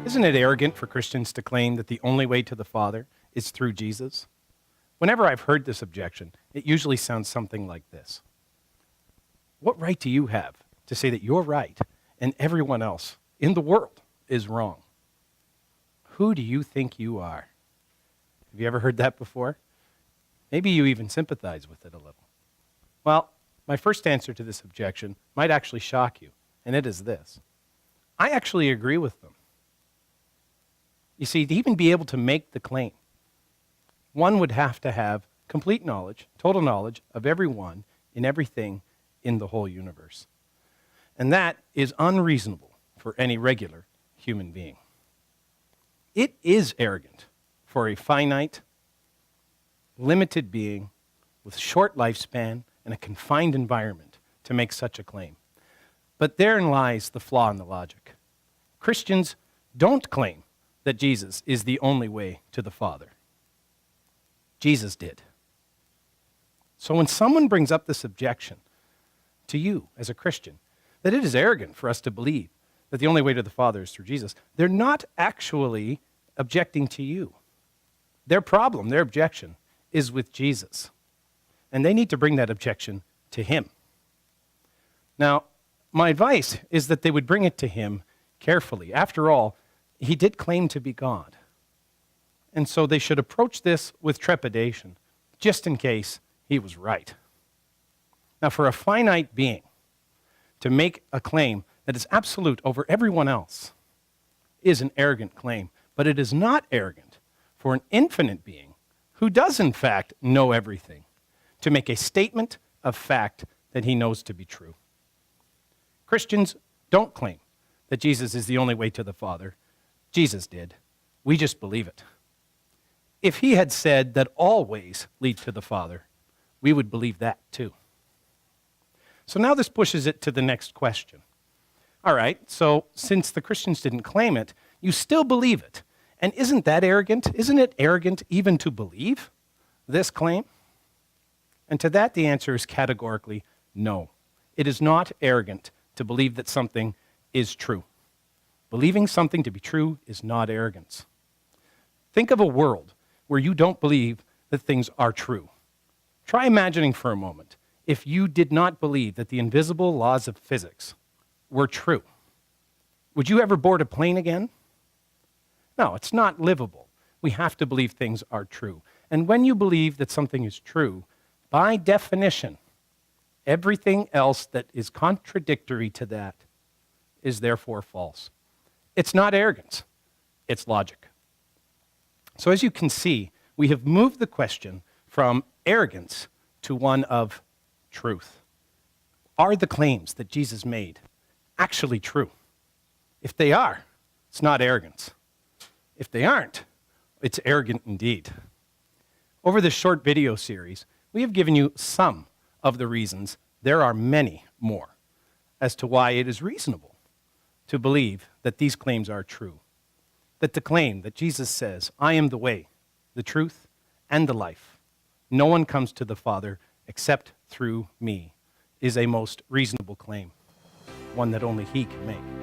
Isn't it arrogant for Christians to claim that the only way to the Father is through Jesus? Whenever I've heard this objection, it usually sounds something like this. What right do you have to say that you're right and everyone else in the world is wrong? Who do you think you are? Have you ever heard that before? Maybe you even sympathize with it a little. Well, my first answer to this objection might actually shock you, and it is this. I actually agree with them. You see, to even be able to make the claim, one would have to have complete knowledge, total knowledge of everyone and everything in the whole universe. And that is unreasonable for any regular human being. It is arrogant for a finite, limited being with short lifespan and a confined environment to make such a claim. But therein lies the flaw in the logic. Christians don't claim that Jesus is the only way to the Father. Jesus did. So when someone brings up this objection to you as a Christian, that it is arrogant for us to believe that the only way to the Father is through Jesus, they're not actually objecting to you. Their problem, their objection, is with Jesus. And they need to bring that objection to him. Now, my advice is that they would bring it to him carefully. After all, he did claim to be God. And so they should approach this with trepidation, just in case he was right. Now, for a finite being to make a claim that is absolute over everyone else is an arrogant claim. But it is not arrogant for an infinite being who does in fact know everything to make a statement of fact that he knows to be true. Christians don't claim that Jesus is the only way to the Father. Jesus did. We just believe it. If he had said that all ways lead to the Father, we would believe that too. So now this pushes it to the next question. All right, so since the Christians didn't claim it, you still believe it. And isn't that arrogant? Isn't it arrogant even to believe this claim? And to that, the answer is categorically no. It is not arrogant to believe that something is true. Believing something to be true is not arrogance. Think of a world where you don't believe that things are true. Try imagining for a moment if you did not believe that the invisible laws of physics were true. Would you ever board a plane again? No, it's not livable. We have to believe things are true. And when you believe that something is true, by definition, everything else that is contradictory to that is therefore false. It's not arrogance, it's logic. So as you can see, we have moved the question from arrogance to one of truth. Are the claims that Jesus made actually true? If they are, it's not arrogance. If they aren't, it's arrogant indeed. Over this short video series, we have given you some of the reasons, there are many more, as to why it is reasonable to believe that these claims are true. That the claim that Jesus says, I am the way, the truth, and the life. No one comes to the Father except through me, is a most reasonable claim, one that only he can make.